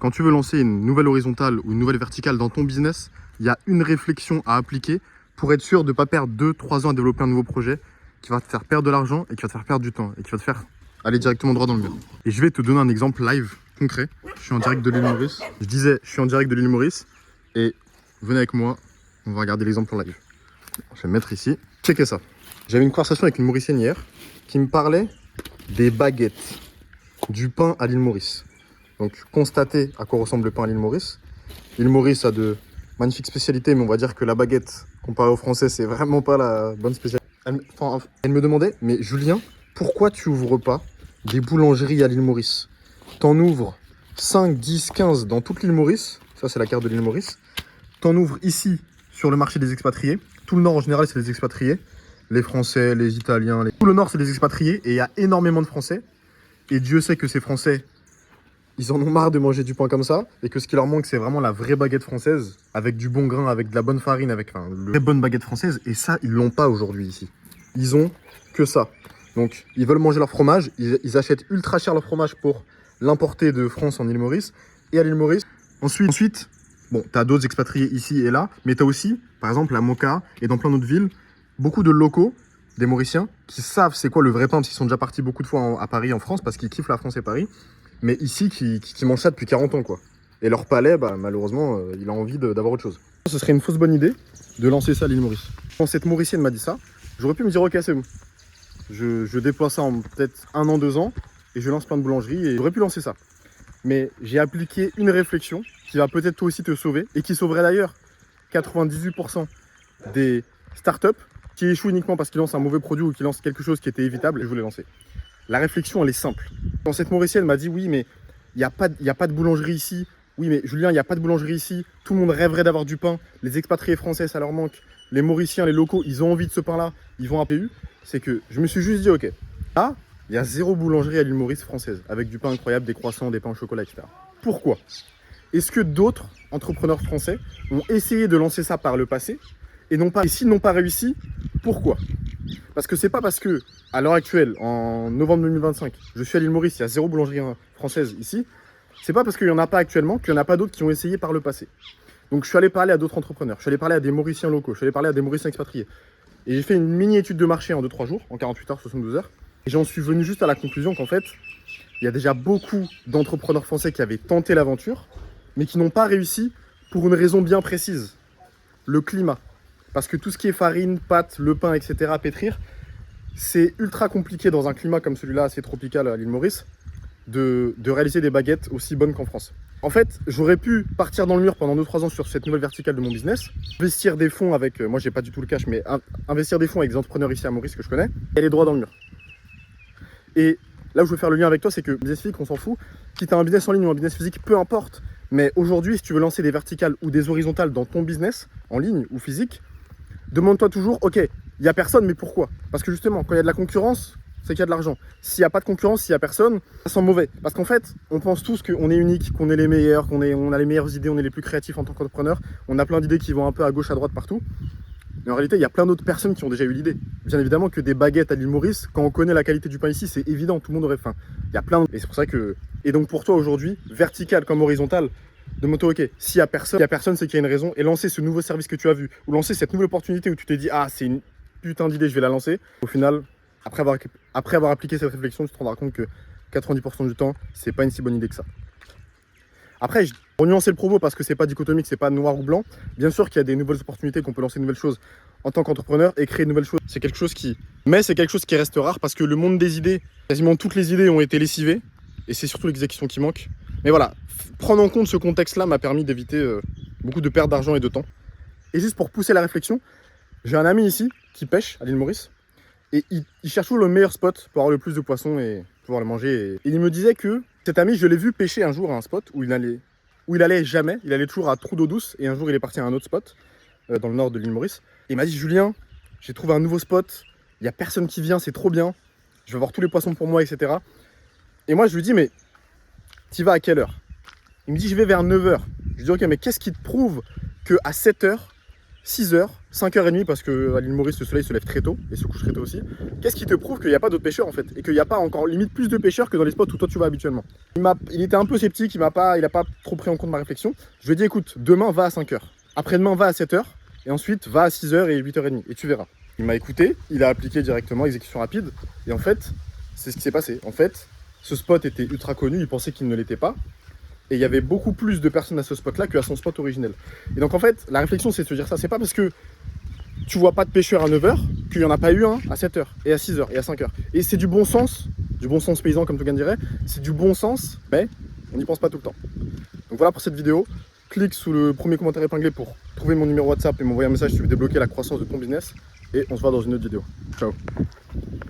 quand tu veux lancer une nouvelle horizontale ou une nouvelle verticale dans ton business, il y a une réflexion à appliquer pour être sûr de ne pas perdre 2-3 ans à développer un nouveau projet qui va te faire perdre de l'argent et qui va te faire perdre du temps et qui va te faire aller directement droit dans le mur. Et je vais te donner un exemple live, concret. Je suis en direct de l'île Maurice. Je disais, je suis en direct de l'île Maurice et venez avec moi, on va regarder l'exemple en live. Je vais me mettre ici. Checkez ça. J'avais une conversation avec une Mauricienne hier qui me parlait des baguettes, du pain à l'île Maurice. Donc, constatez à quoi ressemble le pain à l'île Maurice. L'île Maurice a de magnifiques spécialités, mais on va dire que la baguette, comparée aux Français, c'est vraiment pas la bonne spécialité. Elle me demandait, mais Julien, pourquoi tu ouvres pas des boulangeries à l'île Maurice? T'en ouvres 5, 10, 15 dans toute l'île Maurice. Ça, c'est la carte de l'île Maurice. T'en ouvres ici, sur le marché des expatriés. Tout le nord, en général, c'est les expatriés. Les Français, les Italiens. Tout le nord, c'est les expatriés. Et il y a énormément de Français. Et Dieu sait que ces Français, ils en ont marre de manger du pain comme ça. Et que ce qui leur manque, c'est vraiment la vraie baguette française. Avec du bon grain, avec de la bonne farine, avec la vraie bonne baguette française. Et ça, ils l'ont pas aujourd'hui ici. Ils ont que ça. Donc, ils veulent manger leur fromage. Ils achètent ultra cher leur fromage pour l'importer de France en île Maurice. Et à l'île Maurice. Ensuite, bon, tu as d'autres expatriés ici et là. Mais tu as aussi, par exemple, à Moka et dans plein d'autres villes, beaucoup de locaux, des Mauriciens, qui savent c'est quoi le vrai pain, parce qu'ils sont déjà partis beaucoup de fois à Paris, en France, parce qu'ils kiffent la France et Paris, mais ici, qui mangent ça depuis 40 ans, quoi. Et leur palais, bah, malheureusement, il a envie d'avoir autre chose. Ce serait une fausse bonne idée de lancer ça à l'île Maurice. Quand cette Mauricienne m'a dit ça, j'aurais pu me dire, ok, c'est bon. Je déploie ça en peut-être 1 an, 2 ans, et je lance plein de boulangeries, et j'aurais pu lancer ça. Mais j'ai appliqué une réflexion qui va peut-être toi aussi te sauver, et qui sauverait d'ailleurs 98% des startups qui échouent uniquement parce qu'ils lancent un mauvais produit ou qu'ils lancent quelque chose qui était évitable, et je voulais lancer. La réflexion, elle est simple. Quand cette Mauricienne m'a dit, oui, mais il n'y a pas de boulangerie ici. Oui, mais Julien, il n'y a pas de boulangerie ici. Tout le monde rêverait d'avoir du pain. Les expatriés français, ça leur manque. Les Mauriciens, les locaux, ils ont envie de ce pain-là. Ils vont à PU. C'est que je me suis juste dit, ok, là, il y a 0 boulangerie à l'île Maurice française, avec du pain incroyable, des croissants, des pains au chocolat, etc. Pourquoi? Est-ce que d'autres entrepreneurs français ont essayé de lancer ça par le passé et s'ils n'ont pas réussi, pourquoi? Parce que c'est pas parce que, à l'heure actuelle, en novembre 2025, je suis à l'île Maurice, il y a 0 boulangerie française ici, c'est pas parce qu'il n'y en a pas actuellement qu'il n'y en a pas d'autres qui ont essayé par le passé. Donc je suis allé parler à d'autres entrepreneurs, je suis allé parler à des Mauriciens locaux, je suis allé parler à des Mauriciens expatriés. Et j'ai fait une mini-étude de marché en 2-3 jours, en 48 heures, 72 heures. Et j'en suis venu juste à la conclusion qu'en fait, il y a déjà beaucoup d'entrepreneurs français qui avaient tenté l'aventure, mais qui n'ont pas réussi pour une raison bien précise, le climat. Parce que tout ce qui est farine, pâte, le pain, etc., à pétrir, c'est ultra compliqué dans un climat comme celui-là, assez tropical à l'île Maurice, de réaliser des baguettes aussi bonnes qu'en France. En fait, j'aurais pu partir dans le mur pendant 2-3 ans sur cette nouvelle verticale de mon business, investir des fonds avec, moi j'ai pas du tout le cash, mais investir des fonds avec des entrepreneurs ici à Maurice que je connais, et aller droit dans le mur. Et là où je veux faire le lien avec toi, c'est que business physique, on s'en fout. Si tu as un business en ligne ou un business physique, peu importe. Mais aujourd'hui, si tu veux lancer des verticales ou des horizontales dans ton business, en ligne ou physique, demande-toi toujours, ok, il n'y a personne, mais pourquoi? Parce que justement, quand il y a de la concurrence, c'est qu'il y a de l'argent. S'il n'y a pas de concurrence, s'il n'y a personne, ça sent mauvais. Parce qu'en fait, on pense tous qu'on est unique, qu'on est les meilleurs, on a les meilleures idées, on est les plus créatifs en tant qu'entrepreneur. On a plein d'idées qui vont un peu à gauche, à droite, partout. Mais en réalité, il y a plein d'autres personnes qui ont déjà eu l'idée. Bien évidemment que des baguettes à l'île Maurice, quand on connaît la qualité du pain ici, c'est évident, tout le monde aurait faim. Il y a plein de... Et c'est pour ça que... Et donc pour toi aujourd'hui, vertical comme horizontal, demande-toi, ok, s'il y a personne, c'est qu'il y a une raison. Et lancer ce nouveau service que tu as vu, ou lancer cette nouvelle opportunité où tu t'es dit, ah, c'est une putain d'idée, je vais la lancer. Au final, après avoir appliqué cette réflexion, tu te rendras compte que 90% du temps, c'est pas une si bonne idée que ça. Après, pour nuancer le propos, parce que c'est pas dichotomique, c'est pas noir ou blanc, bien sûr qu'il y a des nouvelles opportunités, qu'on peut lancer de nouvelles choses en tant qu'entrepreneur et créer de nouvelles choses. C'est quelque chose qui... Mais c'est quelque chose qui reste rare parce que le monde des idées, quasiment toutes les idées ont été lessivées et c'est surtout l'exécution qui manque. Mais voilà, prendre en compte ce contexte-là m'a permis d'éviter beaucoup de pertes d'argent et de temps. Et juste pour pousser la réflexion, j'ai un ami ici qui pêche à l'île Maurice et il cherche toujours le meilleur spot pour avoir le plus de poissons et pouvoir le manger. Et il me disait que cet ami, je l'ai vu pêcher un jour à un spot où il allait jamais, il allait toujours à Trou d'eau douce et un jour il est parti à un autre spot dans le nord de l'île Maurice. Et il m'a dit, Julien, j'ai trouvé un nouveau spot, il n'y a personne qui vient, c'est trop bien, je vais voir tous les poissons pour moi, etc. Et moi je lui dis, mais tu vas à quelle heure? Il me dit, je vais vers 9 h. Je lui dis, ok, mais qu'est-ce qui te prouve qu'à 7 h, 6h, 5h30 parce que à l'île Maurice le soleil se lève très tôt et se couche très tôt aussi. Qu'est-ce qui te prouve qu'il n'y a pas d'autres pêcheurs en fait et qu'il n'y a pas encore limite plus de pêcheurs que dans les spots où toi tu vas habituellement? Il était un peu sceptique, il a pas trop pris en compte ma réflexion. Je lui ai dit écoute, demain va à 5h, après-demain va à 7h et ensuite va à 6h et 8h30 et tu verras. Il m'a écouté, il a appliqué directement, exécution rapide et en fait c'est ce qui s'est passé. En fait ce spot était ultra connu, il pensait qu'il ne l'était pas. Et il y avait beaucoup plus de personnes à ce spot-là qu'à son spot originel. Et donc en fait, la réflexion c'est de se dire ça, c'est pas parce que tu vois pas de pêcheurs à 9h qu'il n'y en a pas eu un à 7h, et à 6h, et à 5h. Et c'est du bon sens paysan comme Togan dirait, c'est du bon sens, mais on n'y pense pas tout le temps. Donc voilà pour cette vidéo, clique sous le premier commentaire épinglé pour trouver mon numéro WhatsApp et m'envoyer un message si tu veux débloquer la croissance de ton business, et on se voit dans une autre vidéo. Ciao.